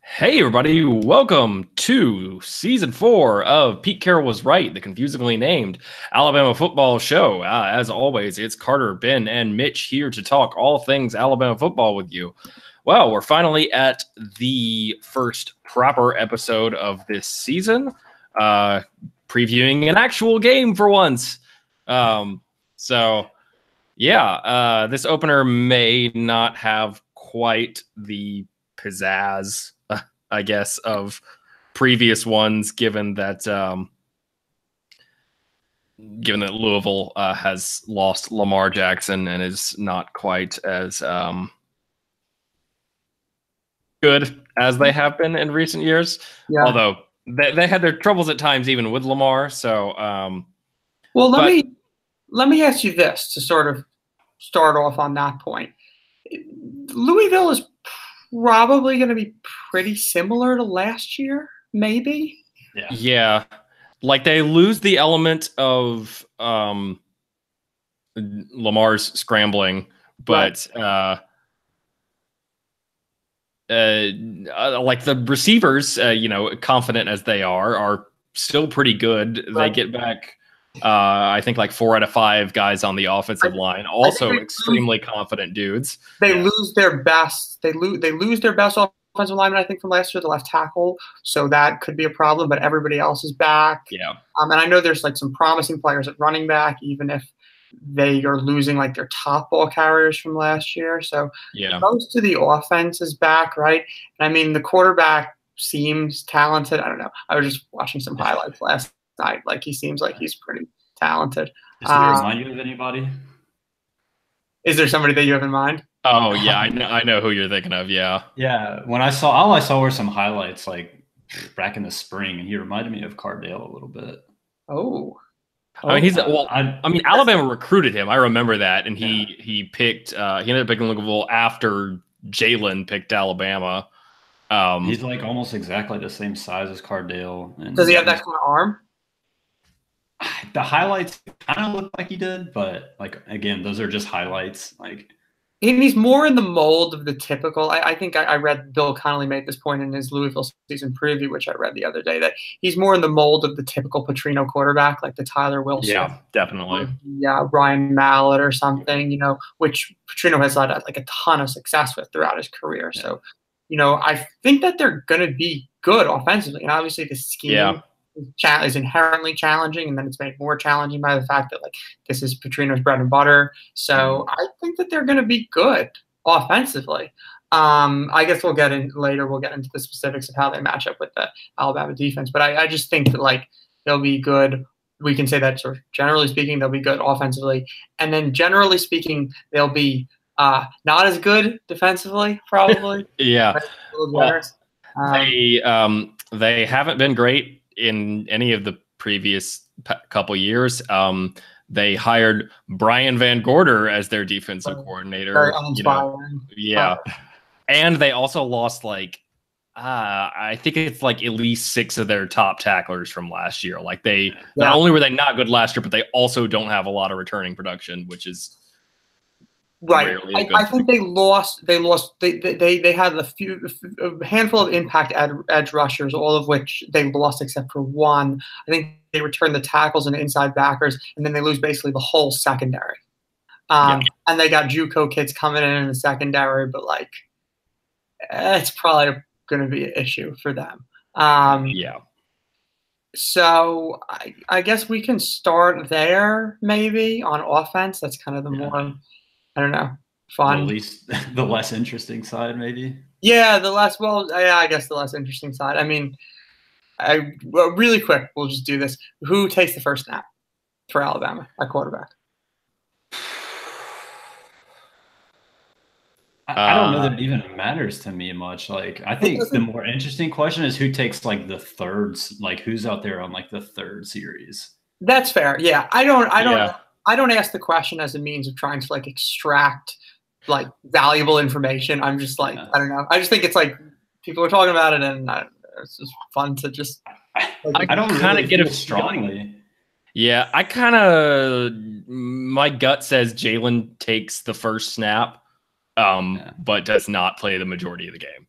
Hey everybody, welcome to season 4 of Pete Carroll Was Right, the confusingly named Alabama football show. As always, it's Carter, Ben, and Mitch here to talk all things Alabama football with you. Well, we're finally at the first proper episode of this season, previewing an actual game for once. This opener may not have quite the pizzazz, I guess, of previous ones, given that Louisville has lost Lamar Jackson and is not quite as good as they have been in recent years. Yeah. Although they had their troubles at times, even with Lamar. So, well, let me ask you this to sort of start off on that point. Louisville is probably going to be pretty similar to last year, maybe. Yeah. Like they lose the element of Lamar's scrambling, but right. Like the receivers, confident as they are still pretty good. Right. They get back, I think, like 4 out of 5 guys on the offensive line, also extremely confident dudes. They lose their best. They lose their best offensive lineman, I think, from last year, the left tackle. So that could be a problem. But everybody else is back. Yeah. And I know there's like some promising players at running back, even if they are losing like their top ball carriers from last year. So yeah, most of the offense is back, right? And I mean, the quarterback seems talented. I don't know. I was just watching some highlights last night. Like he seems like he's pretty talented. Does he remind you of anybody? Is there somebody that you have in mind? Oh yeah, I know who you're thinking of. Yeah. When all I saw were some highlights like back in the spring, and he reminded me of Cardale a little bit. Oh. I mean, Alabama recruited him. I remember that, and he ended up picking Louisville after Jalen picked Alabama. He's like almost exactly the same size as Cardale. And does he have that kind of arm? The highlights kind of look like he did, but like again, those are just highlights. Like, and he's more in the mold of the typical. I think I read Bill Connolly made this point in his Louisville season preview, which I read the other day, that he's more in the mold of the typical Petrino quarterback, like the Tyler Wilson. Yeah, definitely. Yeah, Ryan Mallett or something, which Petrino has had like a ton of success with throughout his career. Yeah. So, I think that they're going to be good offensively, and obviously the scheme is inherently challenging, and then it's made more challenging by the fact that like this is Petrino's bread and butter. So I think that they're going to be good offensively. I guess we'll get into the specifics of how they match up with the Alabama defense, but I just think that like they'll be good. We can say that sort of generally speaking they'll be good offensively, and then generally speaking they'll be not as good defensively probably. Yeah. Well, they haven't been great in any of the previous couple years. They hired Brian Van Gorder as their defensive coordinator. Very uninspiring. And they also lost like I think it's like at least 6 of their top tacklers from last year. Like not only were they not good last year, but they also don't have a lot of returning production, which is right. I think they lost. They had a handful of impact edge rushers, all of which they lost except for one. I think they returned the tackles and inside backers, and then they lose basically the whole secondary. And they got JUCO kids coming in the secondary, but like it's probably going to be an issue for them. So I guess we can start there maybe on offense. That's kind of the more, I don't know, fun. At least the less interesting side, maybe. Yeah, I guess the less interesting side. I mean, really quick, we'll just do this. Who takes the first snap for Alabama at quarterback? I don't know that it even matters to me much. Like, I think the more interesting question is who takes like the thirds, like who's out there on like the third series. That's fair. Yeah, I don't ask the question as a means of trying to like extract like valuable information. I'm just like, I don't know. I just think it's like people are talking about it, and it's just fun to just. Like, I don't kind of get it strongly. Yeah, my gut says Jalen takes the first snap. But does not play the majority of the game.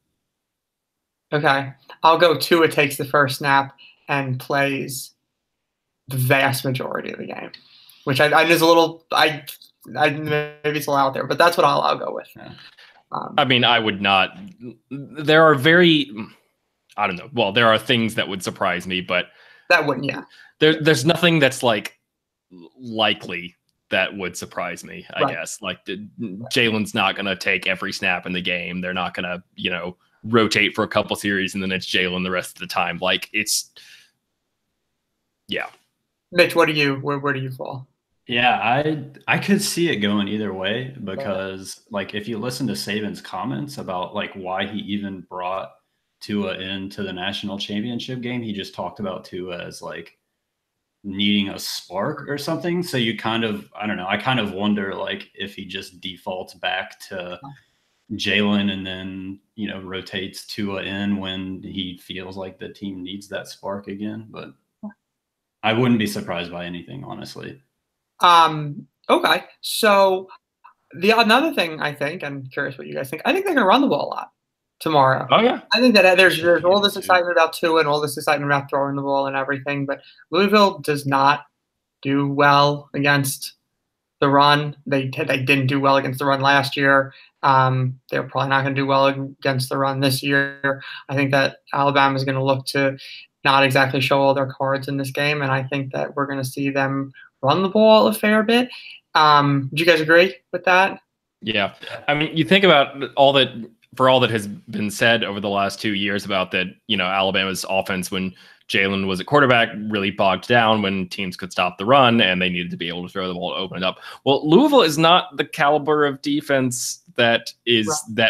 Okay. I'll go Tua takes the first snap and plays the vast majority of the game, which I just a little maybe it's a little out there, but that's what I'll go with. Yeah. I mean, I would not. There are I don't know. Well, there are things that would surprise me, but that wouldn't. Yeah. There's nothing that's like likely that would surprise me. I guess like Jalen's not going to take every snap in the game. They're not going to rotate for a couple series and then it's Jalen the rest of the time. Like it's yeah. Mitch, where do you fall? Yeah, I could see it going either way because like if you listen to Saban's comments about like why he even brought Tua into the national championship game, he just talked about Tua as like needing a spark or something. So you kind of, I don't know, I kind of wonder like if he just defaults back to Jalen and then, rotates Tua in when he feels like the team needs that spark again. But I wouldn't be surprised by anything, honestly. Okay. So another thing I think, I'm curious what you guys think. I think they're going to run the ball a lot tomorrow. Oh yeah. I think that there's all this excitement about Tua and all this excitement about throwing the ball and everything, but Louisville does not do well against the run. They didn't do well against the run last year. They're probably not going to do well against the run this year. I think that Alabama is going to look to not exactly show all their cards in this game, and I think that we're going to see them run the ball a fair bit. Do you guys agree with that? Yeah. I mean, you think about all that has been said over the last 2 years about that, Alabama's offense when Jalen was at quarterback really bogged down when teams could stop the run and they needed to be able to throw the ball to open it up. Well, Louisville is not the caliber of defense that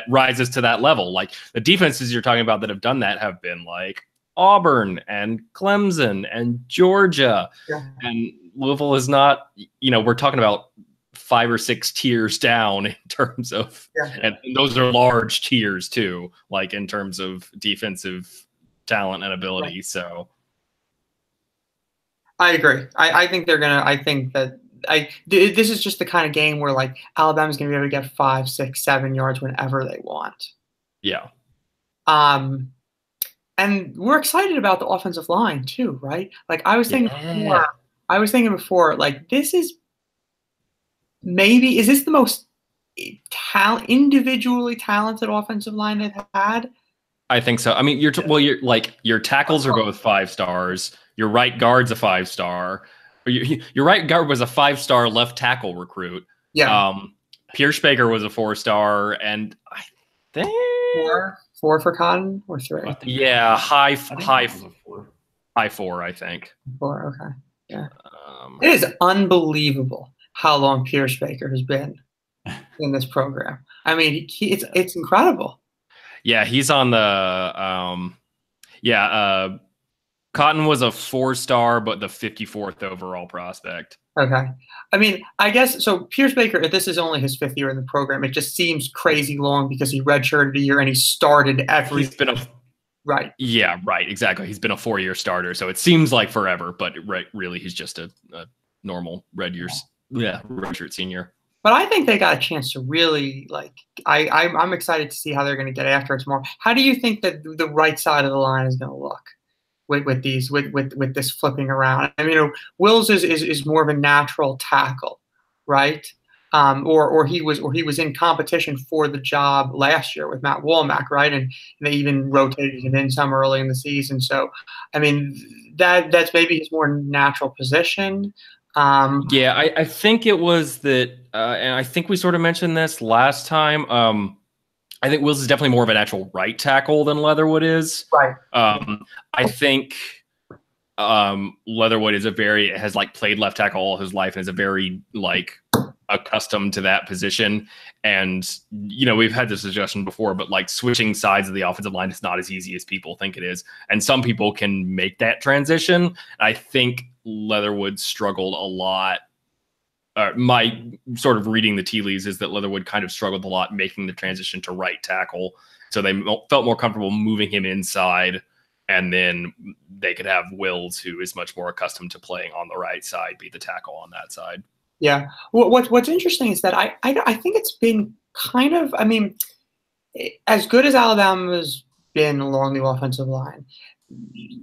rises to that level. Like the defenses you're talking about that have done that have been like Auburn and Clemson and Georgia. Yeah. And Louisville is not, we're talking about 5 or 6 tiers down in terms of, and those are large tiers too, like in terms of defensive talent and ability. Right. So I agree. I think this is just the kind of game where like Alabama's going to be able to get 5, 6, 7 yards whenever they want. Yeah. And we're excited about the offensive line too, right? Like I was thinking before, like this is this the most individually talented offensive line they've had? I think so. I mean, your tackles are both 5 stars. Your right guard's a 5-star. Your right guard was a 5-star left tackle recruit. Yeah. Pierce Baker was a 4-star, and I think 4 for Cotton or 3. Yeah, high 4, I think. 4. Okay. Yeah. It is unbelievable how long Pierce Baker has been in this program. I mean, it's incredible. Yeah, he's on the Cotton was a 4-star, but the 54th overall prospect. Okay. I mean, I guess so. Pierce Baker, if this is only his 5th year in the program, it just seems crazy long because he redshirted a year and he started every. He's been right. Yeah, right. Exactly. He's been a 4-year starter, so it seems like forever, but really, he's just a normal redshirt senior. But I think they got a chance to really I'm excited to see how they're going to get after it tomorrow. How do you think that the right side of the line is going to look with this flipping around? I mean, Wills is more of a natural tackle, right? Or he was in competition for the job last year with Matt Womack, right? And they even rotated him in some early in the season. So, I mean, that's maybe his more natural position. I think it was that, and I think we sort of mentioned this last time. I think Wills is definitely more of a natural right tackle than Leatherwood is. Right. I think Leatherwood has played left tackle all his life and is a very accustomed to that position. And we've had this suggestion before, but switching sides of the offensive line is not as easy as people think it is. And some people can make that transition. I think Leatherwood struggled a lot. My sort of reading the tea leaves is that Leatherwood kind of struggled a lot making the transition to right tackle. So they felt more comfortable moving him inside, and then they could have Wills, who is much more accustomed to playing on the right side, be the tackle on that side. Yeah. What's interesting is that I think it's been kind of, I mean, as good as Alabama's been along the offensive line.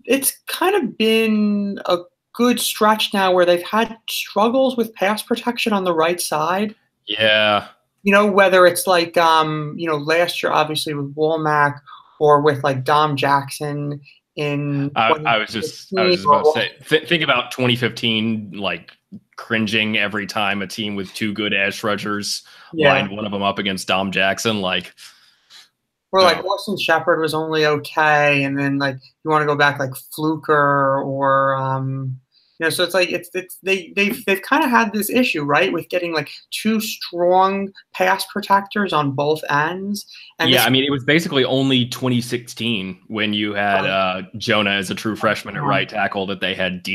It's kind of been a good stretch now where they've had struggles with pass protection on the right side. Yeah. You know, whether it's like, you know, last year, obviously with Womack, or with like Dom Jackson in I was just about to say, think about 2015, like cringing every time a team with two good edge rushers lined one of them up against Dom Jackson. Like, or like Austin Shepard was only okay, and then like you want to go back like Fluker or you know, so it's like they've kind of had this issue, right, with getting like two strong pass protectors on both ends. And yeah, I mean, it was basically only 2016 when you had Jonah as a true freshman at right tackle that they had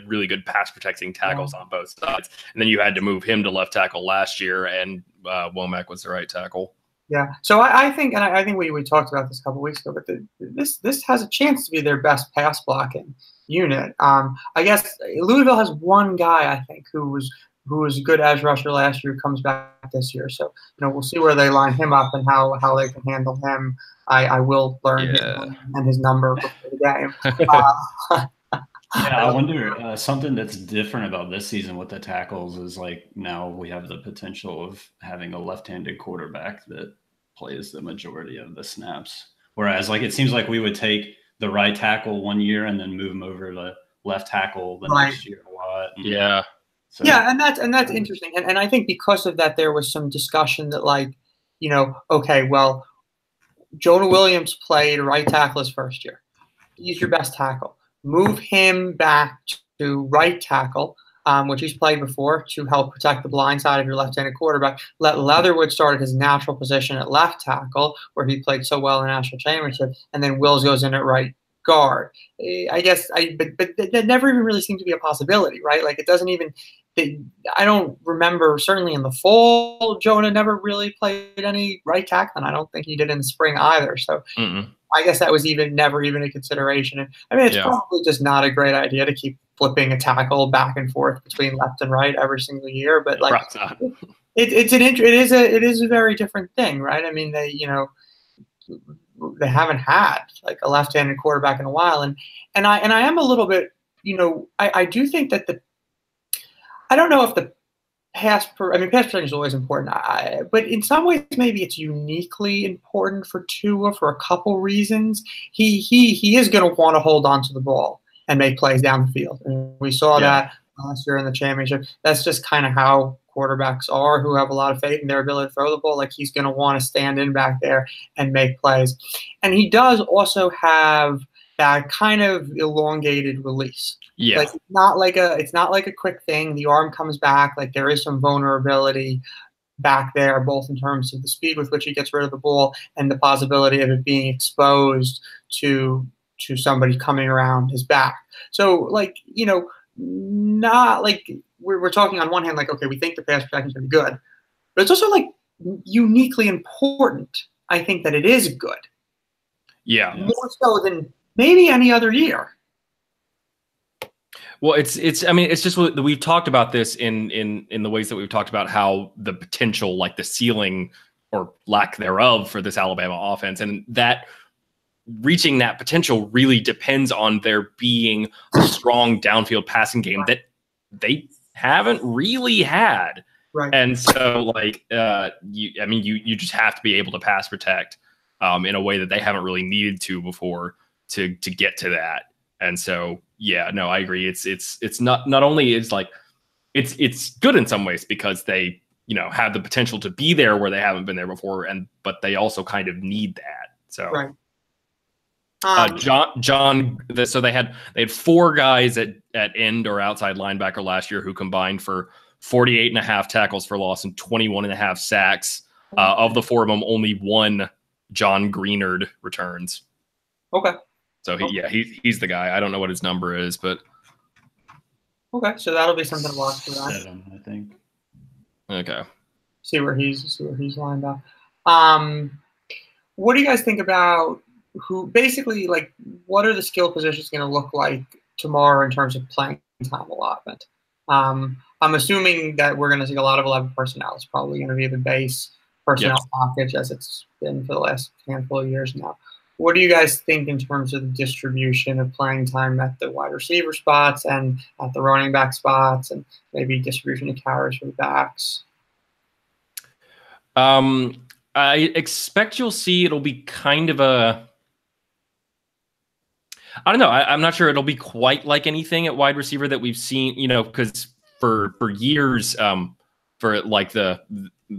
really good pass protecting tackles on both sides, and then you had to move him to left tackle last year, and Womack was the right tackle. Yeah, so I think, and I think we talked about this a couple weeks ago, but this has a chance to be their best pass blocking unit. I guess Louisville has one guy, I think, who was a good edge rusher last year, who comes back this year. So, you know, we'll see where they line him up and how they can handle him. I will learn him and his number before the game. Yeah, I wonder, something that's different about this season with the tackles is like now we have the potential of having a left-handed quarterback that plays the majority of the snaps. Whereas like it seems like we would take the right tackle one year and then move him over to left tackle the next year a lot. Yeah. So, yeah, and that's interesting. And I think because of that, there was some discussion that, like, you know, okay, well, Jonah Williams played right tackle his first year. He's your best tackle. Move him back to right tackle, which he's played before, to help protect the blind side of your left-handed quarterback. Let Leatherwood start at his natural position at left tackle, where he played so well in the national championship, and then Wills goes in at right guard. I guess, but that never even really seemed to be a possibility, right? Like, it doesn't even. I don't remember, certainly in the fall, Jonah never really played any right tackle, and I don't think he did in the spring either. So I guess that was never even a consideration. And I mean, it's probably just not a great idea to keep flipping a tackle back and forth between left and right every single year. But like, it is a very different thing, right? I mean, they haven't had like a left-handed quarterback in a while, and I am a little bit, you know, I do think that I don't know if the pass protection is always important, but in some ways maybe it's uniquely important for Tua for a couple reasons. He is going to want to hold on to the ball and make plays down the field, and we saw that last year in the championship. That's just kind of how quarterbacks are, who have a lot of faith in their ability to throw the ball. Like, he's going to want to stand in back there and make plays, and he does also have that kind of elongated release. Yeah, like it's not like a quick thing. The arm comes back. Like, there is some vulnerability back there, both in terms of the speed with which he gets rid of the ball and the possibility of it being exposed to somebody coming around his back. So, like, you know, not like we're talking on one hand, like, okay, we think the pass protection is going to be good, but it's also like uniquely important, I think, that it is good. Yeah, more so than maybe any other year. Well, I mean, it's just we've talked about this in the ways that we've talked about how the potential, like the ceiling or lack thereof for this Alabama offense, and that reaching that potential really depends on there being a strong downfield passing game that they haven't really had. Right. And so, like, you just have to be able to pass protect in a way that they haven't really needed to before to get to that. And so, yeah, no, I agree. It's not only is like it's good in some ways because they, you know, have the potential to be there where they haven't been there before, but they also kind of need that. So, right. So they had 4 guys at end or outside linebacker last year who combined for 48.5 tackles for loss and 21.5 sacks. Of the 4 of them, only 1 John Greenard returns. Okay. So he's the guy. I don't know what his number is, but okay. So that'll be something to watch for that. 7, I think. Okay. See where he's lined up. What do you guys think about who basically, like, what are the skill positions going to look like tomorrow in terms of playing time allotment? I'm assuming that we're going to see a lot of 11 personnel. It's probably going to be the base personnel package as it's been for the last handful of years now. what do you guys think in terms of the distribution of playing time at the wide receiver spots and at the running back spots, and maybe distribution of carries for the backs? I expect you'll see it'll be kind of a, I don't know. I'm not sure it'll be quite like anything at wide receiver that we've seen, you know, because for years, for like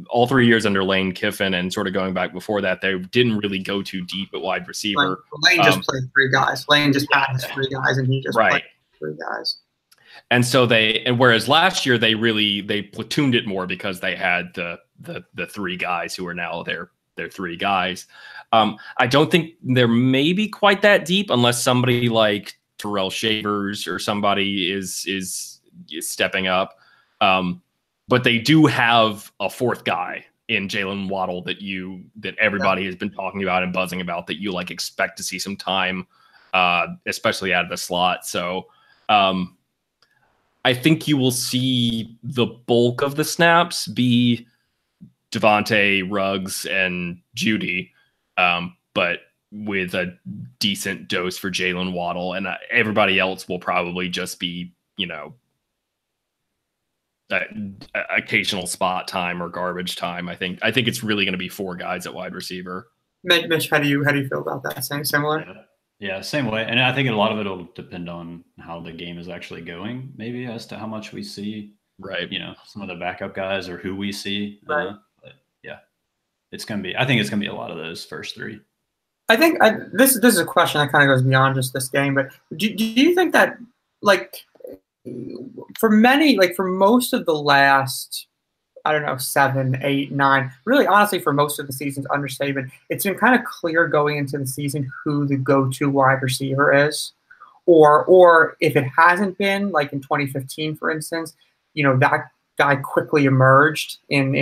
all 3 years under Lane Kiffin and sort of going back before that, they didn't really go too deep at wide receiver. Lane just played 3 guys. Lane just had 3 guys, and he just played 3 guys. And so whereas last year they platooned it more because they had the 3 guys who are now their 3 guys. I don't think they're maybe quite that deep unless somebody like Terrell Shavers or somebody is stepping up. But they do have a 4th guy in Jalen Waddle that everybody has been talking about and buzzing about, that you like expect to see some time, especially out of the slot. So I think you will see the bulk of the snaps be Devontae, Ruggs, and Judy, but with a decent dose for Jalen Waddle, and everybody else will probably just be, you know, occasional spot time or garbage time. I think it's really going to be 4 guys at wide receiver. Mitch, how do you feel about that? Similar? Yeah, same way. And I think a lot of it will depend on how the game is actually going, maybe, as to how much we see, right? You know, some of the backup guys or who we see. Right. But yeah, I think it's going to be a lot of those first 3. I think this is a question that kind of goes beyond just this game, but do you think that, like, for most of the last, I don't know, 7, 8, 9, really honestly for most of the seasons under Saban, it's been kind of clear going into the season who the go-to wide receiver is, or if it hasn't been, like in 2015, for instance, you know, that guy quickly emerged in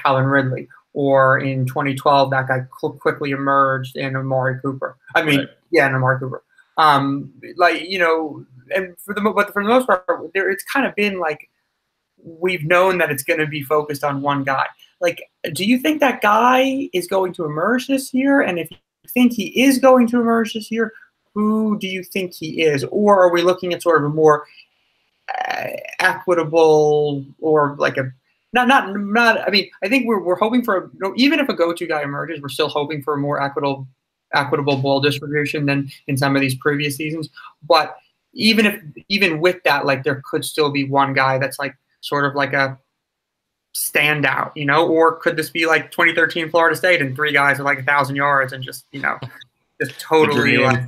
Calvin Ridley, or in 2012 that guy quickly emerged in Amari Cooper. I mean, in Amari Cooper. Like, you know, and for the most part, it's kind of been like, we've known that it's going to be focused on one guy. Like, do you think that guy is going to emerge this year? And if you think he is going to emerge this year, who do you think he is? Or are we looking at sort of a more equitable, or like a not? I mean, I think we're hoping for even if a go-to guy emerges, we're still hoping for a more equitable ball distribution than in some of these previous seasons. But even with that, like, there could still be one guy that's like sort of like a standout, you know, or could this be like 2013 Florida State and 3 guys with like 1,000 yards and just, you know, just totally like,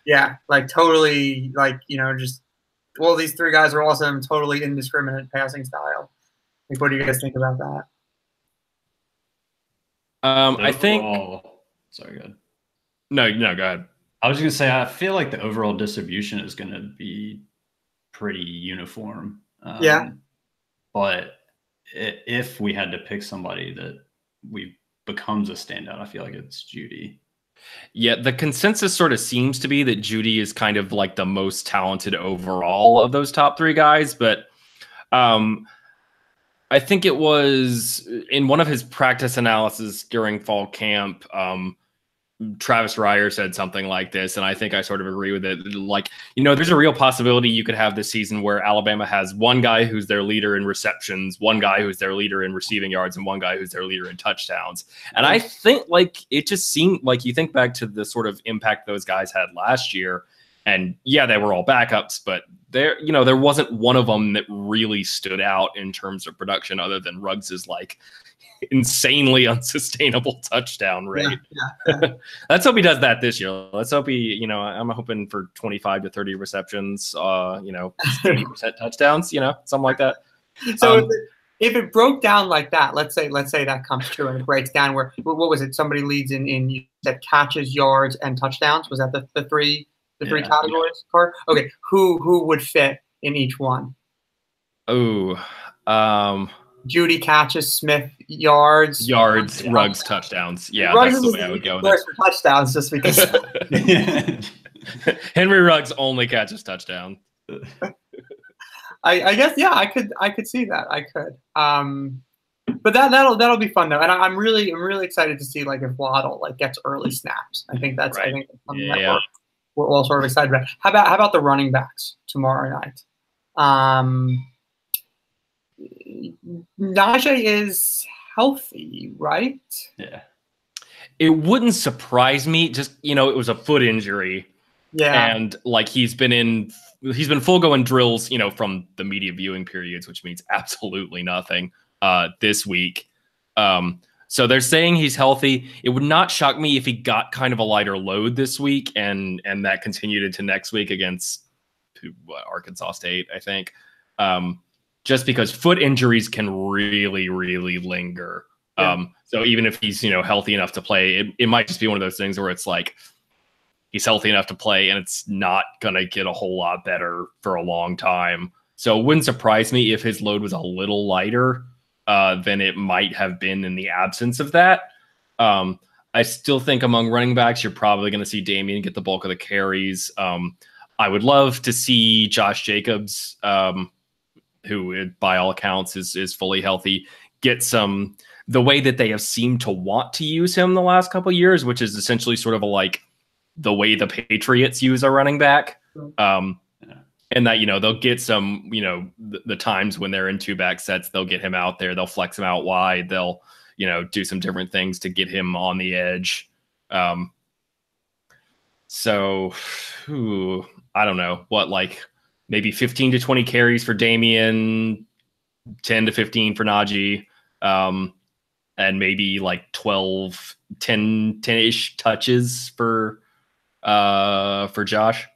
yeah, like totally like, you know, just, well, these 3 guys are awesome, totally indiscriminate passing style. Like, what do you guys think about that? I think. Sorry, go ahead. No, go ahead. I was going to say, I feel like the overall distribution is going to be pretty uniform. Yeah. But if we had to pick somebody that becomes a standout, I feel like it's Judy. Yeah, the consensus sort of seems to be that Judy is kind of like the most talented overall of those top 3 guys. But I think it was in one of his practice analysis during fall camp, Travis Ryer said something like this, and I think I sort of agree with it. Like, you know, there's a real possibility you could have this season where Alabama has one guy who's their leader in receptions, one guy who's their leader in receiving yards, and one guy who's their leader in touchdowns. And I think, like, it just seemed like, you think back to the sort of impact those guys had last year, and yeah, they were all backups, but there wasn't one of them that really stood out in terms of production other than Ruggs's like insanely unsustainable touchdown rate. Yeah. Let's hope he does that this year. Let's hope he, you know, I'm hoping for 25 to 30 receptions, you know, 80% touchdowns, you know, something like that. So if it broke down like that, let's say that comes true and it breaks down where, what was it? Somebody leads in that catches, yards, and touchdowns. Was that the three categories? Yeah. Okay. Who would fit in each one? Oh, Judy catches, Smith yards, Ruggs touchdowns. Yeah, Ruggs that's the way I would go with it. For touchdowns, just because Henry Ruggs only catches touchdowns. I guess, yeah, I could see that. I could. But that'll be fun though, and I'm really excited to see like if Waddle like gets early snaps. I think that's something that we're all sort of excited about. How about the running backs tomorrow night? Najee is healthy, right? Yeah. It wouldn't surprise me. Just, it was a foot injury. Yeah. And like he's been full going drills, from the media viewing periods, which means absolutely nothing this week. So they're saying he's healthy. It would not shock me if he got kind of a lighter load this week and that continued into next week against Arkansas State, I think. Just because foot injuries can really, really linger. Yeah. So even if he's, healthy enough to play, it might just be one of those things where it's like he's healthy enough to play and it's not going to get a whole lot better for a long time. So it wouldn't surprise me if his load was a little lighter than it might have been in the absence of that. I still think among running backs, you're probably going to see Damian get the bulk of the carries. I would love to see Josh Jacobs, who by all accounts is fully healthy, get some the way that they have seemed to want to use him the last couple of years, which is essentially sort of like the way the Patriots use a running back. And that, they'll get some, the times when they're in 2-back sets, they'll get him out there. They'll flex him out wide. They'll, do some different things to get him on the edge. So I don't know what, like maybe 15 to 20 carries for Damian, 10 to 15 for Najee, and maybe like 10-ish touches for Josh.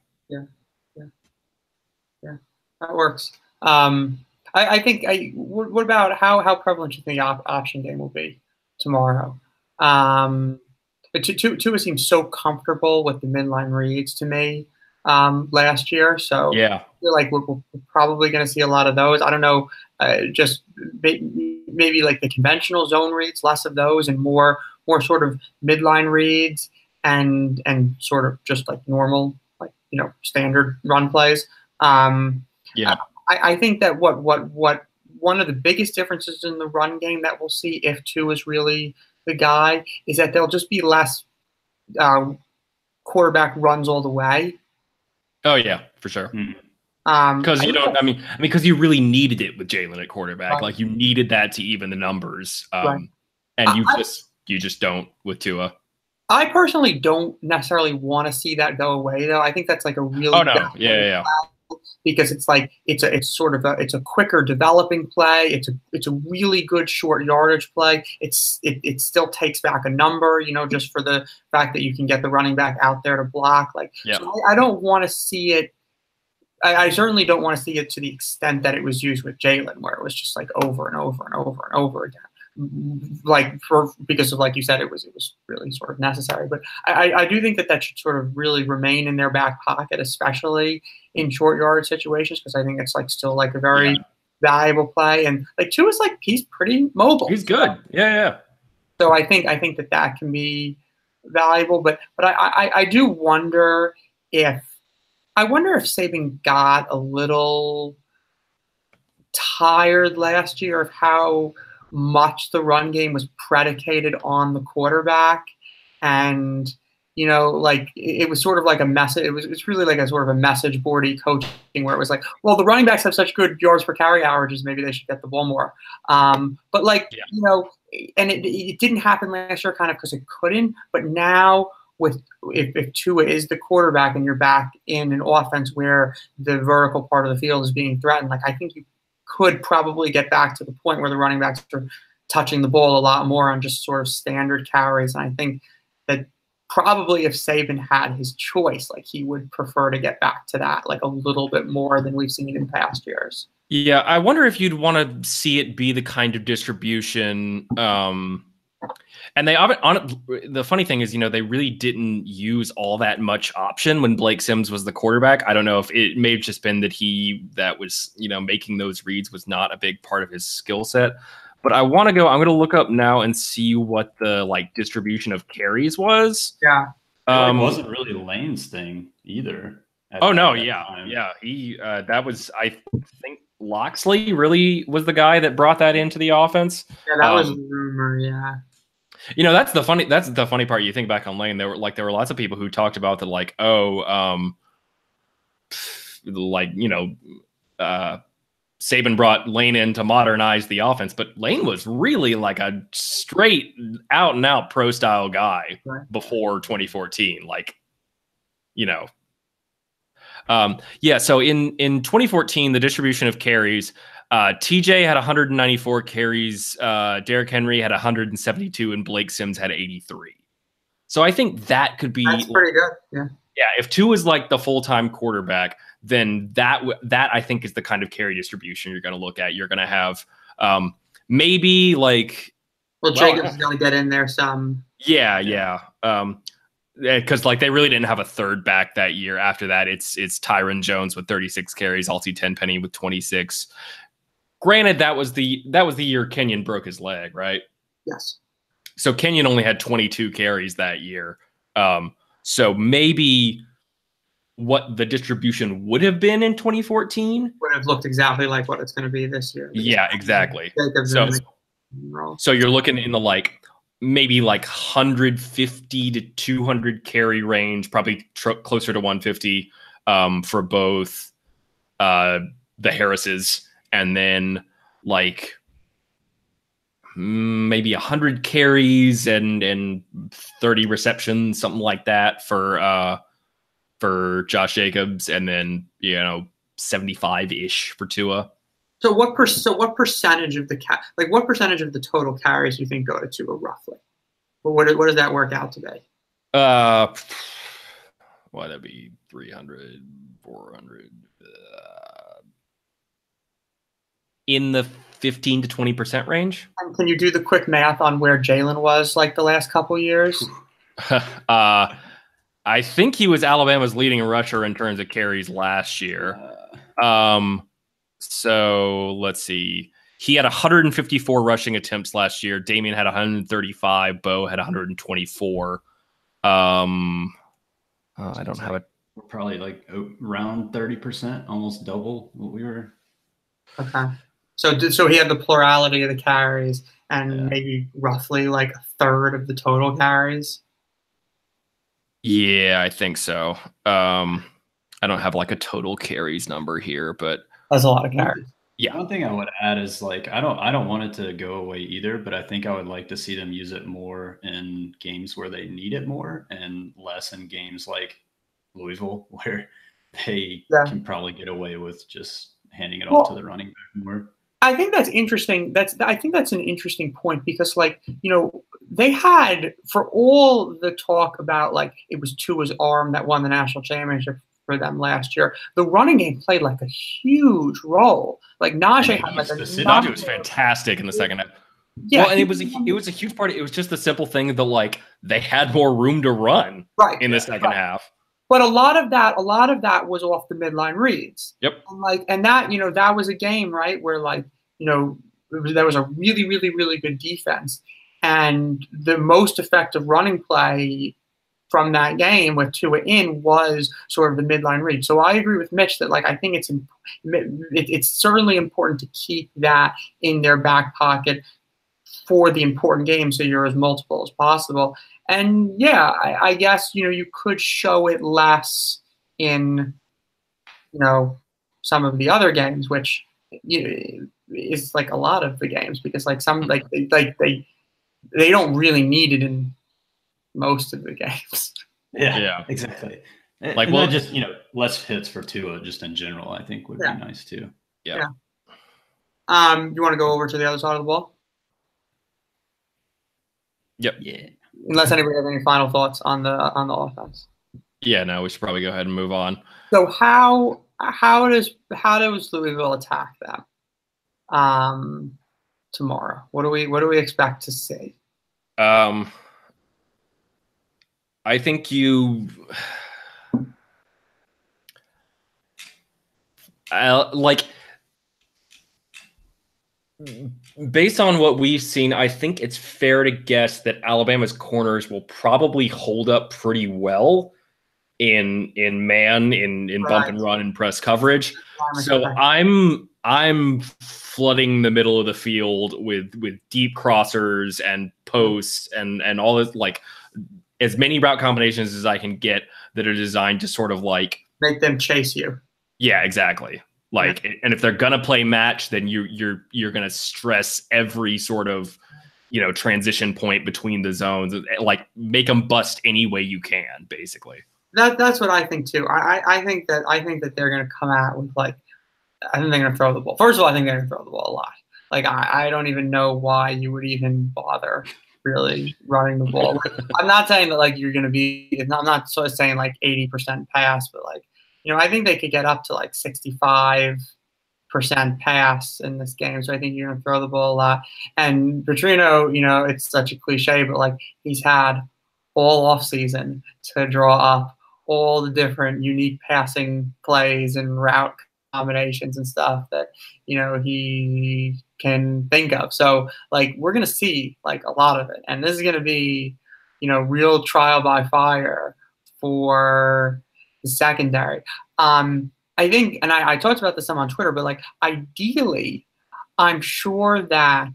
Yeah, that works. I think. What about how prevalent do you think the option game will be tomorrow? But Tua seems so comfortable with the midline reads to me last year. So yeah, I feel like we're probably going to see a lot of those. I don't know, just maybe like the conventional zone reads, less of those, and more sort of midline reads and sort of just like normal, like standard run plays. I think that what one of the biggest differences in the run game that we'll see if Tua is really the guy is that there'll just be less quarterback runs all the way. Oh yeah, for sure. Because because you really needed it with Jalen at quarterback. Right. Like you needed that to even the numbers, and you just don't with Tua. I personally don't necessarily want to see that go away, though. I think that's like a really because it's like it's a quicker developing play. It's a really good short yardage play. It still takes back a number, just for the fact that you can get the running back out there to block. So I don't want to see it. I certainly don't want to see it to the extent that it was used with Jalen, where it was just like over and over and over and over again. Because of, like you said, it was really sort of necessary. But I do think that should sort of really remain in their back pocket, especially in short yard situations, because I think it's like still like a very valuable play. And like Tua is like he's pretty mobile. He's good. Yeah. So I think that can be valuable. But I do wonder if Saban got a little tired last year of how much the run game was predicated on the quarterback, and like it was sort of like a message. It's really like a sort of a message boardy coaching where it was like, well, the running backs have such good yards per carry averages, maybe they should get the ball more. But like and it didn't happen last year, kind of because it couldn't. But now if Tua is the quarterback and you're back in an offense where the vertical part of the field is being threatened, like I think you could probably get back to the point where the running backs are touching the ball a lot more on just sort of standard carries. And I think that probably if Saban had his choice, like he would prefer to get back to that like a little bit more than we've seen in past years. Yeah, I wonder if you'd want to see it be the kind of distribution. And the funny thing is, they really didn't use all that much option when Blake Sims was the quarterback. I don't know if it may have just been that was making those reads was not a big part of his skill set. But I'm going to look up now and see what the like distribution of carries was. Yeah. It wasn't really Lane's thing either. Oh no, yeah. He that was, I think Loxley really was the guy that brought that into the offense. Yeah, that was a rumor. Yeah. You know, that's the funny part. You think back on Lane, there were lots of people who talked about that, like, Saban brought Lane in to modernize the offense, but Lane was really like a straight out and out pro style guy before 2014. Like, you know, So in 2014, the distribution of carries, TJ had 194 carries, Derrick Henry had 172, and Blake Sims had 83. So I think that could be pretty good. Yeah. Yeah. If Tua is like the full-time quarterback, then that I think is the kind of carry distribution you're going to look at. You're going to have maybe like. Well, Jacobs is going to get in there some. Yeah. Because like they really didn't have a third back that year. After that, it's Tyron Jones with 36 carries, Alcy Tenpenny with 26. Granted, that was the year Kenyon broke his leg, right? Yes. So Kenyon only had 22 carries that year. So maybe what the distribution would have been in 2014 would have looked exactly like what it's going to be this year. Yeah, exactly. So you're looking in the maybe 150 to 200 carry range, probably closer to 150 for both the Harrises, and then maybe 100 carries and 30 receptions, something like that for Josh Jacobs, and then 75-ish for Tua. So what percentage of the what percentage of the total carries do you think go to Tua roughly? Or what does that work out to be? That'd be 300, 400. In the 15 to 20% range. And can you do the quick math on where Jalen was the last couple years? I think he was Alabama's leading rusher in terms of carries last year. So let's see. He had 154 rushing attempts last year. Damian had 135. Bo had 124. I don't have it. Probably around 30%, almost double what we were. Okay. So he had the plurality of the carries and maybe roughly a third of the total carries. Yeah, I think so. I don't have a total carries number here, but that's a lot of carries. Yeah. One thing I would add is I don't want it to go away either, but I think I would like to see them use it more in games where they need it more and less in games like Louisville, where they can probably get away with just handing it off to the running back more. I think that's interesting. I think that's an interesting point because, they had, for all the talk about it was Tua's arm that won the national championship for them last year, the running game played a huge role. Najee had Najee was fantastic in the second half. Yeah, well, and it was a huge part. It was just the simple thing that they had more room to run in the second half. But a lot of that was off the midline reads. Yep. And that that was a game, right, where there was a really, really, really good defense, and the most effective running play from that game with Tua in was sort of the midline read. So I agree with Mitch that I think it's certainly important to keep that in their back pocket for the important games, so you're as multiple as possible. And yeah, I guess you could show it less in some of the other games, which is a lot of the games, because some they don't really need it in most of the games. Yeah, exactly. Just less hits for Tua just in general, I think would be nice too. Yeah. You want to go over to the other side of the ball? Yep. Yeah. Unless anybody has any final thoughts on the offense. Yeah, no, we should probably go ahead and move on. So how does Louisville attack them tomorrow? What do we expect to see? I think based on what we've seen, I think it's fair to guess that Alabama's corners will probably hold up pretty well in man, in bump and run and press coverage. So I'm I'm flooding the middle of the field with deep crossers and posts and all this, like as many route combinations as I can get that are designed to sort of like make them chase you. Yeah, exactly. Like, and if they're gonna play match, then you're gonna stress every sort of transition point between the zones, like make them bust any way you can, basically. That's what I think too. I think that they're gonna come out with like. I think they're going to throw the ball. First of all, I think they're going to throw the ball a lot. Like, I don't even know why you would even bother really running the ball. Like, I'm not saying that, like, you're going to be – I'm not sort of saying, like, 80% pass, but, like, I think they could get up to, like, 65% pass in this game. So I think you're going to throw the ball a lot. And Petrino, it's such a cliche, but, like, he's had all offseason to draw up all the different unique passing plays and route combinations and stuff that he can think of. So like we're gonna see like a lot of it, and this is gonna be real trial by fire for the secondary. I think, and I talked about this some on Twitter, but like ideally, I'm sure that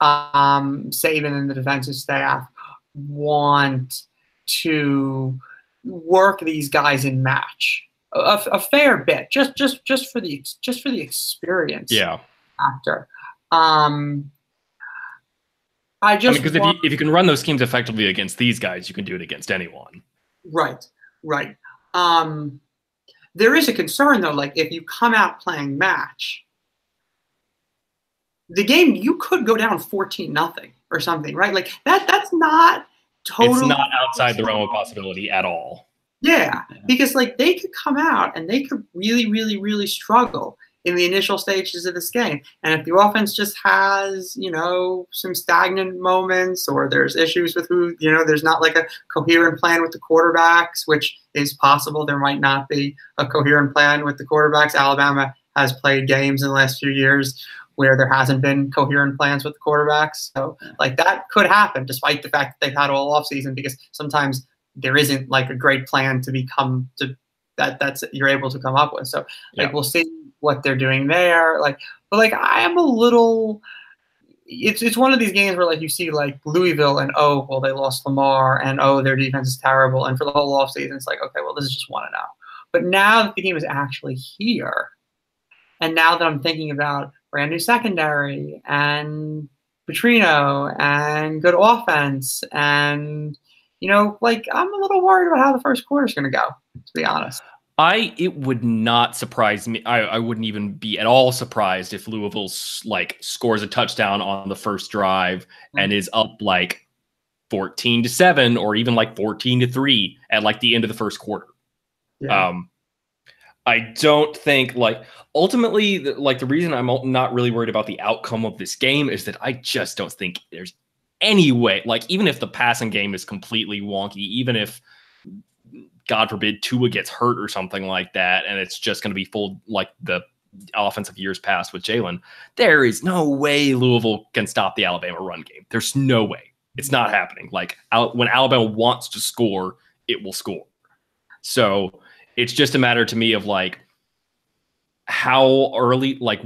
Saban and the defensive staff want to work these guys in match. A fair bit, just for the experience. Yeah. Factor. I mean, because if you can run those schemes effectively against these guys, you can do it against anyone. Right. There is a concern though, like if you come out playing match, the game you could go down 14-0 or something, right? Like that's not totally. It's not outside the realm of possibility at all. Yeah, because like they could come out and they could really, really, really struggle in the initial stages of this game. And if the offense just has, some stagnant moments, or there's issues with there's not like a coherent plan with the quarterbacks, which is possible. There might not be a coherent plan with the quarterbacks. Alabama has played games in the last few years where there hasn't been coherent plans with the quarterbacks. So like that could happen despite the fact that they've had all offseason, because sometimes there isn't like a great plan that's you're able to come up with. So like we'll see what they're doing there. Like, but like I am a little. It's one of these games where like you see like Louisville and they lost Lamar and their defense is terrible, and for the whole offseason it's like okay, well this is just 1-0. But now that the game is actually here, and now that I'm thinking about brand new secondary and Petrino and good offense and like I'm a little worried about how the first quarter is going to go, to be honest. It would not surprise me. I wouldn't even be at all surprised if Louisville like scores a touchdown on the first drive and is up like 14-7 or even like 14-3 at like the end of the first quarter. Yeah. I don't think like ultimately like the reason I'm not really worried about the outcome of this game is that I just don't think there's any way, like even if the passing game is completely wonky, even if God forbid Tua gets hurt or something like that, and it's just going to be full like the offensive years past with Jalen, there is no way Louisville can stop the Alabama run game. There's no way. It's not happening. Like when Alabama wants to score, it will score. So it's just a matter to me of like how early, like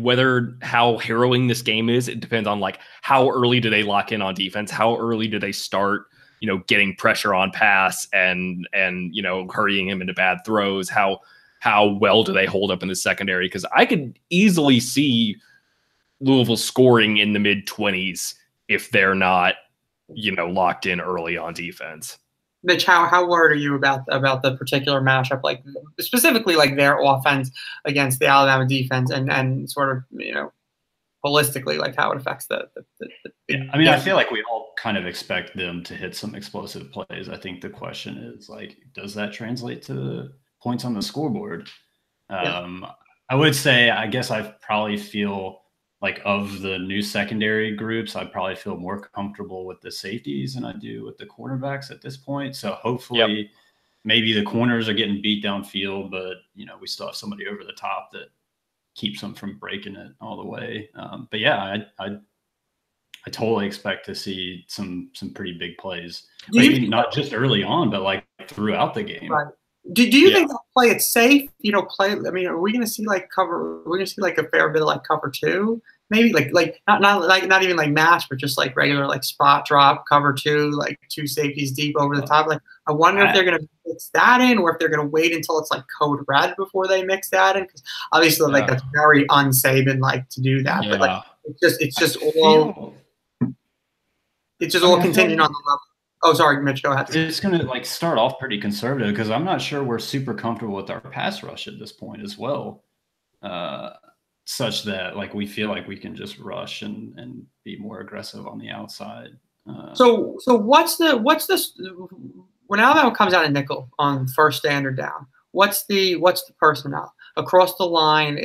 how harrowing this game is. It depends on like how early do they lock in on defense? How early do they start, getting pressure on pass and hurrying him into bad throws? How well do they hold up in the secondary? Because I could easily see Louisville scoring in the mid-20s if they're not, locked in early on defense. Mitch, how worried are you about the particular matchup, like specifically like their offense against the Alabama defense, and sort of holistically like how it affects the I mean, I feel like we all kind of expect them to hit some explosive plays. I think the question is like, does that translate to points on the scoreboard? I would say, I guess I probably feel like of the new secondary groups, I probably feel more comfortable with the safeties than I do with the cornerbacks at this point. So hopefully maybe the corners are getting beat downfield, but we still have somebody over the top that keeps them from breaking it all the way. But yeah, I totally expect to see some pretty big plays. Maybe not just early on, but like throughout the game. Right. Do you think they'll play it safe? You know, play. I mean, are we going to see like cover? We're going to see like a fair bit of like cover 2, maybe like not even like mash, but just like regular like spot drop cover 2, like 2 safeties deep over the top. Like I wonder if they're going to mix that in, or if they're going to wait until it's like code red before they mix that in. Because obviously, like that's very un-Saban like to do that. But like it's just all contingent on the level. Oh, sorry, Mitch, go ahead. It's going to like start off pretty conservative because I'm not sure we're super comfortable with our pass rush at this point as well, such that like we feel like we can just rush and be more aggressive on the outside. So what's when Alabama comes out in nickel on first standard down? What's the personnel across the line?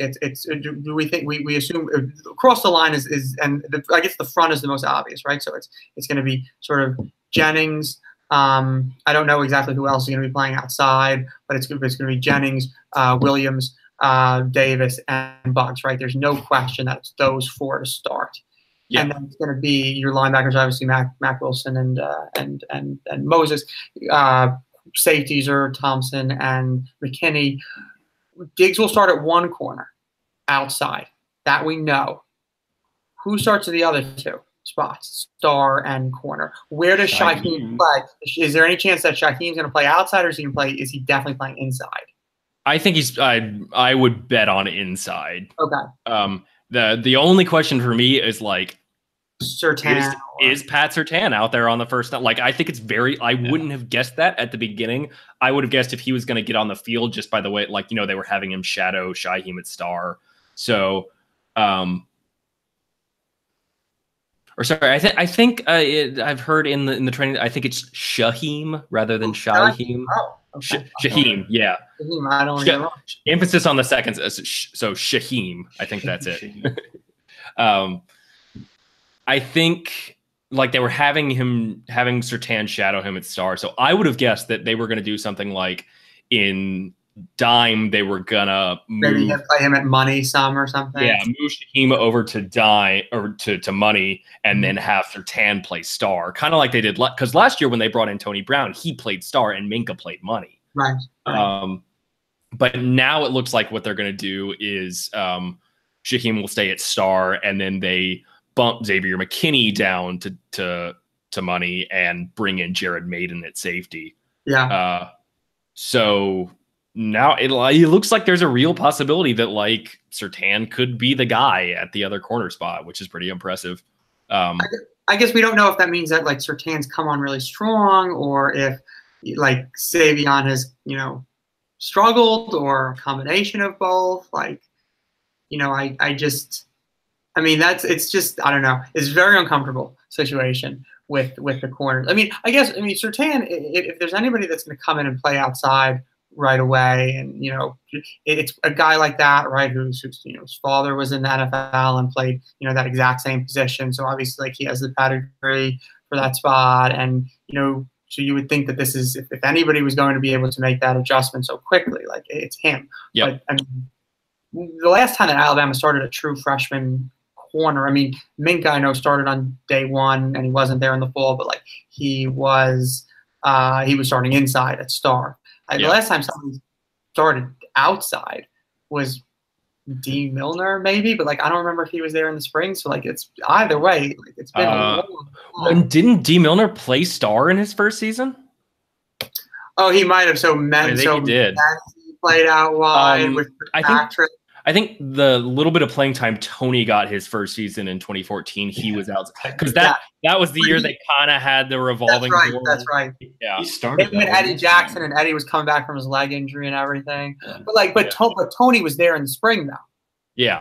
Do we think we assume across the line is I guess the front is the most obvious, right? So it's going to be sort of Jennings. I don't know exactly who else is going to be playing outside, but it's going to be Jennings, Williams, Davis, and Buggs, right? There's no question that it's those 4 to start. Yeah. And then it's going to be your linebackers, obviously Mac Wilson and Moses. Safeties are Thompson and McKinney. Diggs will start at 1 corner outside. That we know. Who starts at the other 2 spots, star and corner? Where does Shaheem play? Is there any chance that Shaheem's going to play outside, or is he definitely playing inside? I think he's. I would bet on inside. Okay. The only question for me is like, Surtain is Pat Surtain out there on the first? Like, I think it's very. I wouldn't have guessed that at the beginning. I would have guessed if he was going to get on the field just by the way, like they were having him shadow Shaheem at star. So, or sorry, I think I've heard in the training. I think it's Shaheem rather than Shaheem. Oh, okay. Shaheem, yeah. Shaheem, I don't know. Emphasis on the seconds. So Shaheem, I think that's it. I think like they were having Surtain shadow him at star. So I would have guessed that they were going to do something like in dime. They were gonna maybe play him at money some or something. Yeah, move Shaheem over to dime or to money, and then have Surtain play star, kind of like they did because last year when they brought in Tony Brown, he played star and Minka played money. Right. But now it looks like what they're going to do is Shaheem will stay at star, and then they bump Xavier McKinney down to money and bring in Jared Maiden at safety. Yeah. So now it looks like there's a real possibility that like Surtain could be the guy at the other corner spot, which is pretty impressive. I guess we don't know if that means that like Surtain's come on really strong, or if like Savion has struggled, or a combination of both. Like I mean, it's just, I don't know. It's a very uncomfortable situation with the corners. I mean, Surtain, if there's anybody that's going to come in and play outside right away, and, it's a guy like that, right, who's his father was in the NFL and played, that exact same position. So obviously, like, he has the pedigree for that spot. And, so you would think that this is, if anybody was going to be able to make that adjustment so quickly, like, it's him. Yeah. I mean, the last time that Alabama started a true freshman corner, I mean, Minka, I know, started on day 1 and he wasn't there in the fall, but like he was starting inside at star. The last time somebody started outside was D. Milner, maybe, but like I don't remember if he was there in the spring. So like it's either way, like, it's been a long time. And didn't D. Milner play star in his first season? Oh, he might have. He did. He played out wide with Patrick. I think the little bit of playing time Tony got his first season in 2014, he was out because that was the year they kind of had the revolving door. That's right. Yeah, he started with Eddie Jackson, and Eddie was coming back from his leg injury and everything. Yeah. But Tony was there in the spring though. Yeah.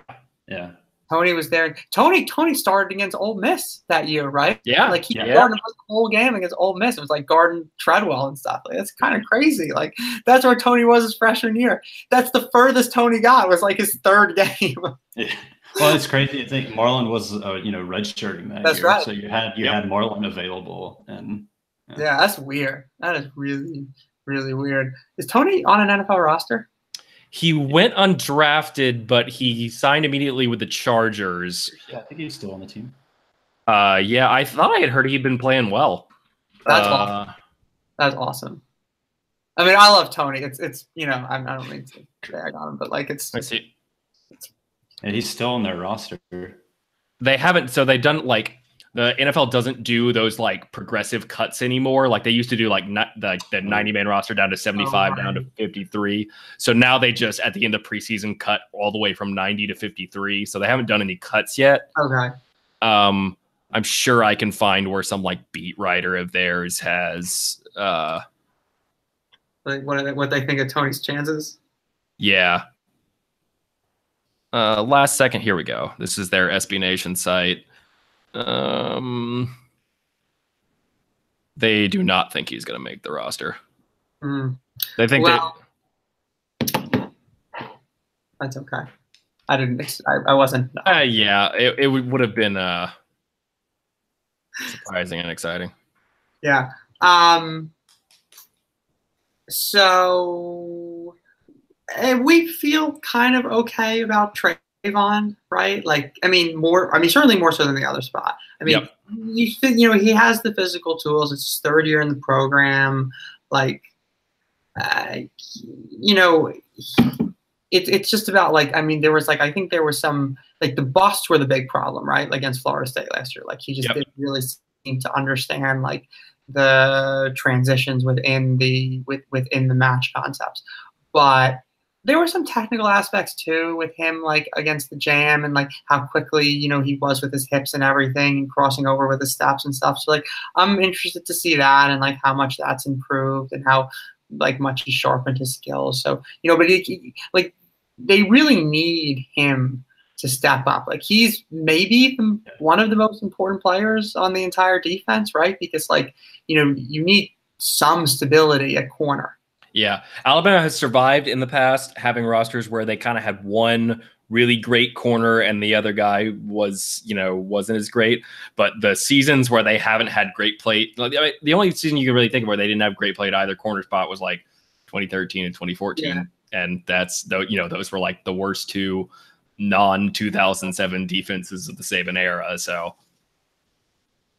Tony was there. Tony started against Ole Miss that year, right? Yeah. Like he started the whole game against Ole Miss. It was like guarding Treadwell and stuff. Like that's kind of crazy. Like that's where Tony was his freshman year. That's the furthest Tony got. Was like his 3rd game. Yeah. Well, it's crazy to think Marlon was redshirting that year. Right. So you had Marlon available, and yeah, that's weird. That is really, really weird. Is Tony on an NFL roster? He went undrafted, but he signed immediately with the Chargers. Yeah, I think he's still on the team. Yeah, I thought I had heard he'd been playing well. That's awesome. That's awesome. I mean, I love Tony. It's you know, I don't mean to drag on him, but like it's. I see. And he's still on their roster. They haven't. So they've done like the NFL doesn't do those like progressive cuts anymore. Like they used to do like the 90-man roster down to 75, down to 53. So now they just at the end of preseason cut all the way from 90 to 53. So they haven't done any cuts yet. Okay. I'm sure I can find where some like beat writer of theirs has like what they think of Tony's chances. Yeah. Last second, here we go. This is their SB Nation site. They do not think he's going to make the roster. They think that's okay. I didn't. I wasn't. Yeah, it would have been surprising and exciting. Yeah. So we feel kind of okay about Trayvon, right? Like, I mean, certainly more so than the other spot. I mean, you know, he has the physical tools. It's his third year in the program. Like, you know, it's just about like, I mean, there was like, I think there was some, like the busts were the big problem, right? Like against Florida State last year. Like he just didn't really seem to understand like the transitions within the match concepts. But there were some technical aspects too with him, like against the jam and like how quickly, you know, he was with his hips and everything and crossing over with his steps and stuff. So like, I'm interested to see that and like how much that's improved and how like much he sharpened his skills. So, you know, but like they really need him to step up. Like he's maybe one of the most important players on the entire defense, right? Because like, you know, you need some stability at corner. Yeah. Alabama has survived in the past having rosters where they kind of had one really great corner and the other guy was, you know, wasn't as great. But the seasons where they haven't had great play, the only season you can really think of where they didn't have great play at either corner spot was like 2013 and 2014. Yeah. And that's, you know, those were like the worst two non-2007 defenses of the Saban era. So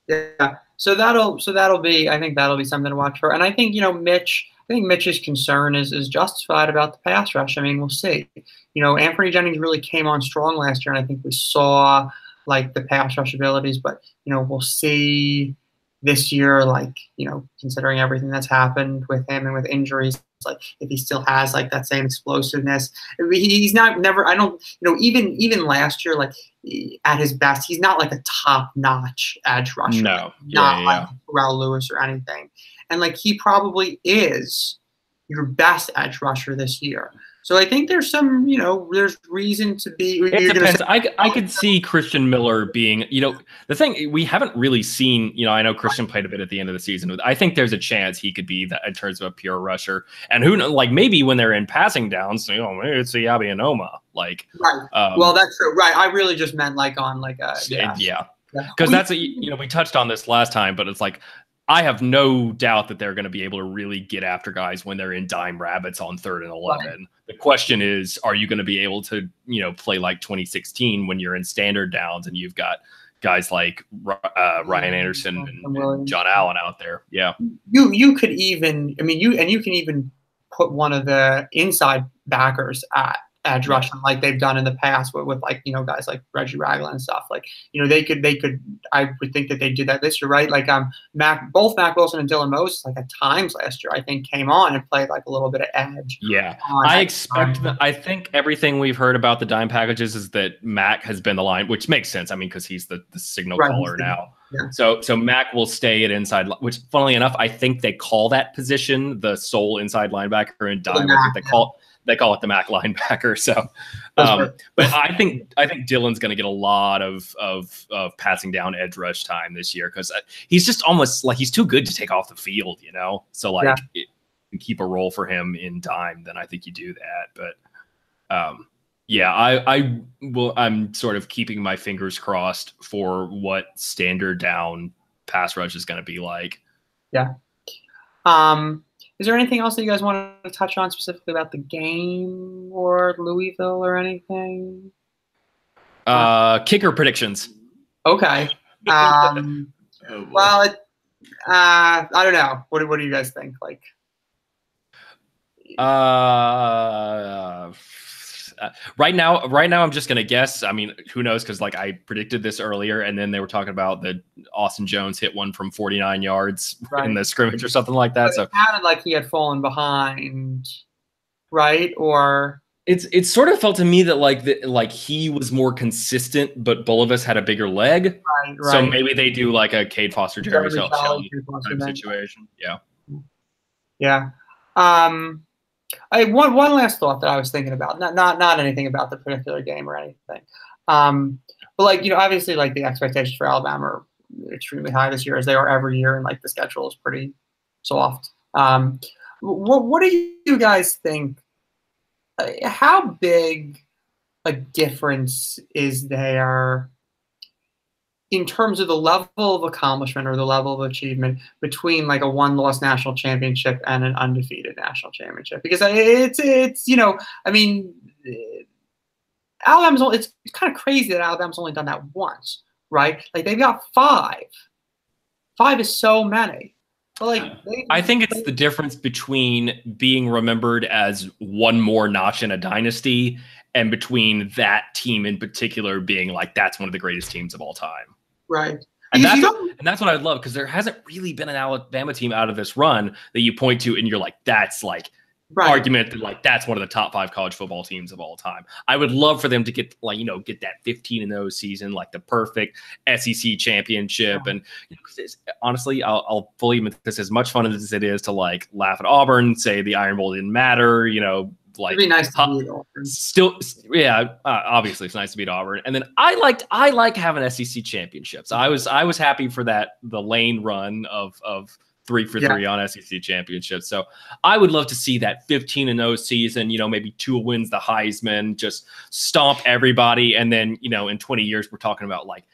yeah. So that'll be, I think that'll be something to watch for. And I think, you know, I think Mitch's concern is justified about the pass rush. I mean, we'll see. You know, Anthony Jennings really came on strong last year, and I think we saw like the pass rush abilities. But you know, we'll see this year, like, you know, considering everything that's happened with him and with injuries, like if he still has like that same explosiveness. He's never. I don't. You know, even last year, like at his best, he's not like a top-notch edge rusher. No, not like Carroll Lewis or anything. And like he probably is your best edge rusher this year. So I think there's some, you know, there's reason to be. It depends. I could see Christian Miller being, you know, the thing we haven't really seen. You know, I know Christian played a bit at the end of the season. I think there's a chance he could be that in terms of a pure rusher. And who knows, like maybe when they're in passing downs, you know, maybe it's a Yabianoma. Like, right. Well, that's true. Right. I really just meant like on like a yeah. Because that's you know, we touched on this last time, but it's like, I have no doubt that they're going to be able to really get after guys when they're in dime rabbits on 3rd and 11. Right. The question is, are you going to be able to, you know, play like 2016 when you're in standard downs and you've got guys like Ryan Anderson and John Allen out there? Yeah. You could even, I mean, you can even put one of the inside backers at edge rushing like they've done in the past with like, you know, guys like Reggie Ragland and stuff. Like, you know, they could I would think that they did that this year, right? Like both Mack Wilson and Dylan Moses, like at times last year, I think came on and played like a little bit of edge. Yeah. I think everything we've heard about the dime packages is that Mack has been the line, which makes sense. I mean, because he's the signal caller now. Yeah. So Mack will stay at inside, which funnily enough, I think they call that position the sole inside linebacker in dime. I think they call it the Mac linebacker. So, but I think Dylan's going to get a lot of passing down edge rush time this year because he's just almost like he's too good to take off the field, you know. So like, keep a role for him in dime, then I think you do that. But yeah, I'm sort of keeping my fingers crossed for what standard down pass rush is going to be like. Yeah. Is there anything else that you guys want to touch on specifically about the game or Louisville or anything? Kicker predictions. Okay. Well, I don't know. What do you guys think? Like, Right now, I'm just gonna guess. I mean, who knows? Because like I predicted this earlier, and then they were talking about the Austin Jones hit one from 49 yards in the scrimmage or something like that. But so it sounded like he had fallen behind, right? Or it sort of felt to me that like he was more consistent, but Bulovas had a bigger leg. Right. So maybe they do like a Cade Foster, Jeremy Shelley type situation. Yeah. Yeah. One last thought that I was thinking about, not anything about the particular game or anything. But like, obviously like the expectations for Alabama are extremely high this year, as they are every year, and like the schedule is pretty soft. What do you guys think? How big a difference is there in terms of the level of accomplishment or the level of achievement between like a one-loss national championship and an undefeated national championship? Because it's I mean, it's kind of crazy that Alabama's only done that once, right? Like they've got 5. 5 is so many. But like, I think it's the difference between being remembered as one more notch in a dynasty and between that team in particular being like, that's one of the greatest teams of all time. Right. And that's what I love, because there hasn't really been an Alabama team out of this run that you point to and you're like, that's like argument that like that's one of the top 5 college football teams of all time. I would love for them to get like, get that 15-0 season, like the perfect SEC championship. And honestly, I'll fully admit this, as much fun as it is to like laugh at Auburn, say the Iron Bowl didn't matter, like, it'd be nice to beat Auburn. Still, yeah. Obviously, it's nice to beat Auburn, and then I like having SEC championships. I was happy for the lane run of 3 for 3 on SEC championships. So I would love to see that 15-0 season. Maybe Tua wins the Heisman, just stomp everybody, and then in 20 years we're talking about like,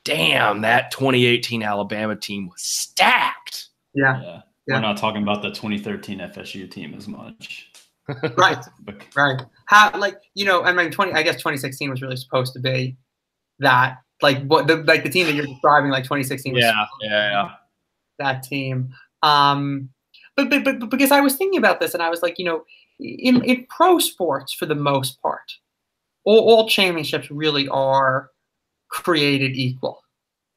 damn, that 2018 Alabama team was stacked. Yeah. We're not talking about the 2013 FSU team as much. Right. How, like, I mean, I guess 2016 was really supposed to be that, like, what the team that you're describing, like 2016 was that team. But because I was thinking about this, and I was like, in pro sports, for the most part, all championships really are created equal.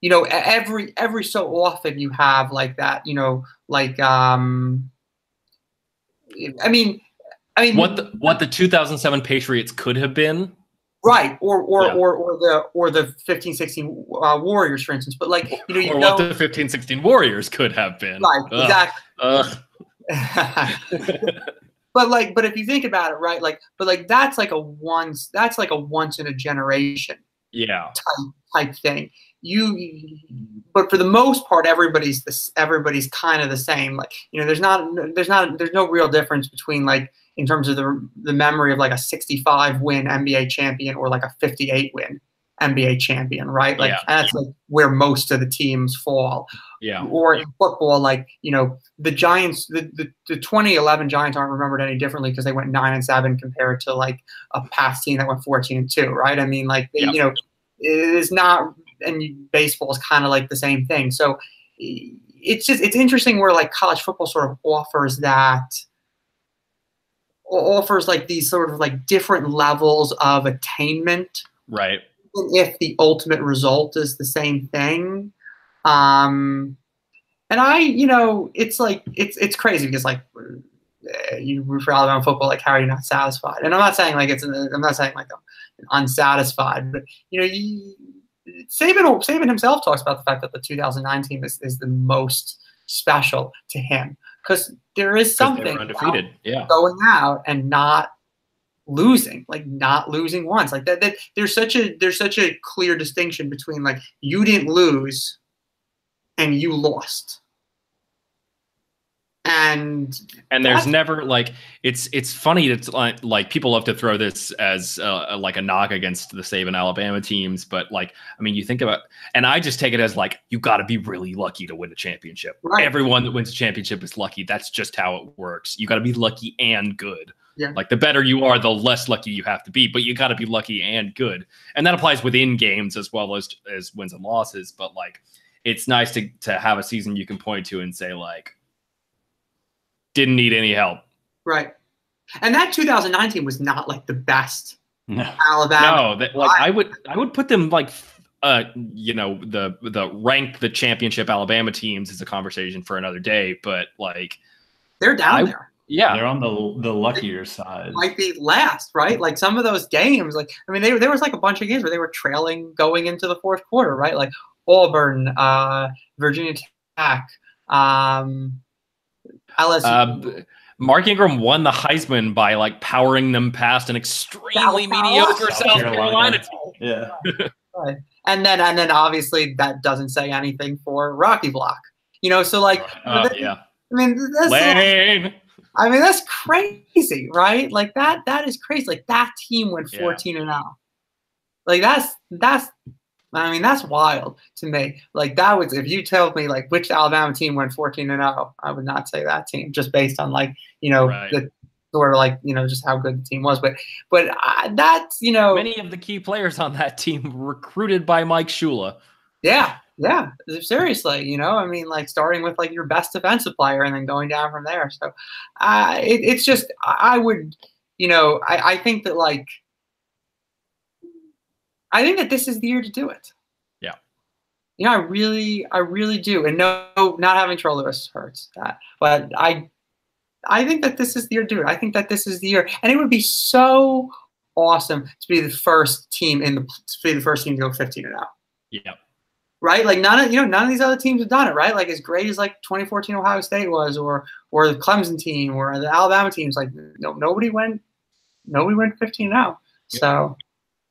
Every so often you have like that, like I mean, what the 2007 Patriots could have been, right? Or the 15-16 Warriors, for instance. But like, what the 15-16 Warriors could have been, right? Exactly. But if you think about it, right? Like, that's like a once in a generation, type thing. But for the most part, everybody's kind of the same. Like, there's no real difference between, like, in terms of the memory of like a 65 win NBA champion or like a 58 win NBA champion, right? Like that's like where most of the teams fall. Yeah. Or in football, like, the Giants, the 2011 Giants aren't remembered any differently because they went 9-7 compared to like a past team that went 14-2, right? I mean, like, it is not, and baseball is kind of like the same thing. So it's interesting where like college football sort of offers like these sort of like different levels of attainment, right? If the ultimate result is the same thing. And it's like, it's crazy because like you root for Alabama football, like, how are you not satisfied? And I'm not saying like I'm unsatisfied, but Saban himself talks about the fact that the 2009 team is the most special to him, because there is something undefeated, going out and not losing once, like that there's such a clear distinction between like you didn't lose and you lost. And there's never like it's funny. It's like people love to throw this as like a knock against the Saban Alabama teams, but like, I mean, you think about, and I just take it as like, you got to be really lucky to win a championship. Right. Everyone that wins a championship is lucky. That's just how it works. You got to be lucky and good. Yeah. Like the better you are, the less lucky you have to be, but you got to be lucky and good, and that applies within games as well as wins and losses. But like, it's nice to have a season you can point to and say like, didn't need any help. Right. And that 2019 was not like the best No. Alabama. No, like I would put them like you know, the rank the championship Alabama teams is a conversation for another day, but like they're down there. Yeah, they're on the luckier side. Might be last, right? Like some of those games, like I mean, there was like a bunch of games where they were trailing going into the fourth quarter, right? Like Auburn, Virginia Tech, LSU. Mark Ingram won the Heisman by like powering them past an extremely mediocre South Carolina team. Yeah. Right. And then obviously that doesn't say anything for Rocky Block. You know, so like yeah. I mean that's crazy, right? Like that is crazy. Like that team went 14-0. Like that's I mean, that's wild to me. Like that was, if you told me like which Alabama team went 14-0, I would not say that team just based on like, you know, the sort of like, you know, just how good the team was. But that's, you know, many of the key players on that team were recruited by Mike Shula. Yeah. Yeah. Seriously. You know, I mean, like starting with like your best defensive player and then going down from there. So it's just, I would, you know, I think that like, I think that this is the year to do it. Yeah. You know, I really do. And no, not having Terrell Lewis hurts that. But I think that this is the year to do it. I think that this is the year. And it would be so awesome to be the first team to go 15-0. Yeah. Right? Like none of these other teams have done it, right? Like as great as like 2014 Ohio State was or the Clemson team or the Alabama teams, like nobody went 15-0. So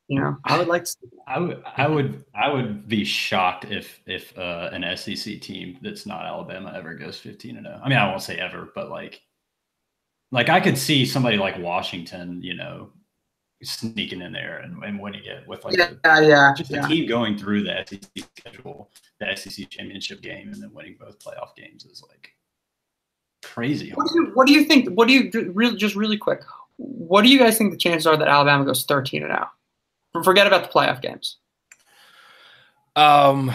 you know, I would like to see that. I would be shocked if an SEC team that's not Alabama ever goes 15-0. I mean, I won't say ever, but like I could see somebody like Washington, you know, sneaking in there and winning it with like a team going through the SEC schedule, the SEC championship game, and then winning both playoff games is like crazy. What do you think? What do you really quick? What do you guys think the chances are that Alabama goes 13-0? Forget about the playoff games. I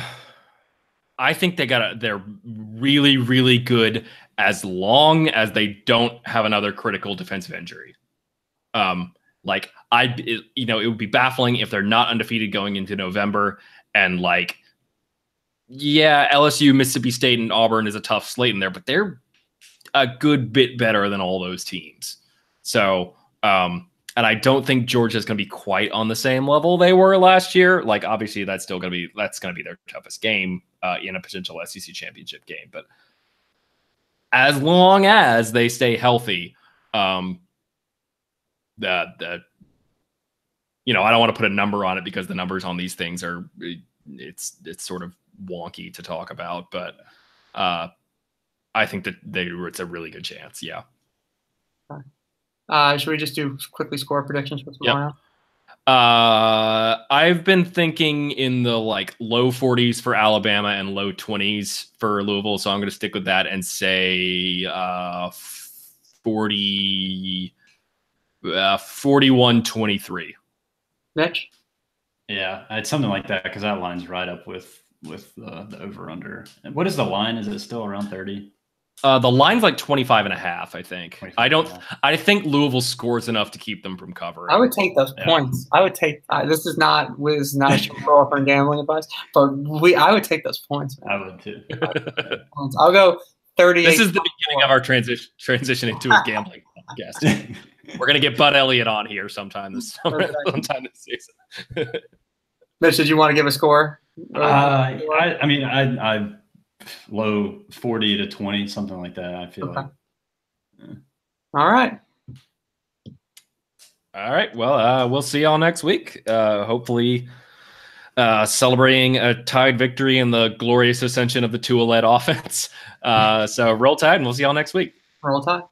think they're really, really good as long as they don't have another critical defensive injury. Like it would be baffling if they're not undefeated going into November and like, yeah, LSU, Mississippi State, and Auburn is a tough slate in there, but they're a good bit better than all those teams. So, and I don't think Georgia's going to be quite on the same level they were last year. Like, obviously, that's going to be their toughest game in a potential SEC championship game. But as long as they stay healthy, I don't want to put a number on it because the numbers on these things it's sort of wonky to talk about. But I think that it's a really good chance. Yeah. Should we just do quickly score predictions for tomorrow? Yep. I've been thinking in the like low 40s for Alabama and low 20s for Louisville, so I'm going to stick with that and say 41-23. Mitch? Yeah, it's something like that because that line's right up with the over under. And what is the line? Is it still around 30? The line's like 25.5, I think. I think Louisville scores enough to keep them from covering. I would take those points. I would take this is not a show for gambling advice, but I would take those points, man. I would too. I'll go 38. This is the beginning of our transition into a gambling podcast. We're gonna get Bud Elliott on here sometime this summer, sometime this season. Mitch, did you want to give a score? I mean, I low 40-20, something like that. I feel like. Yeah. All right. Well, we'll see y'all next week. Hopefully, celebrating a tied victory in the glorious ascension of the Tua-led offense. So roll tide, and we'll see y'all next week. Roll tide.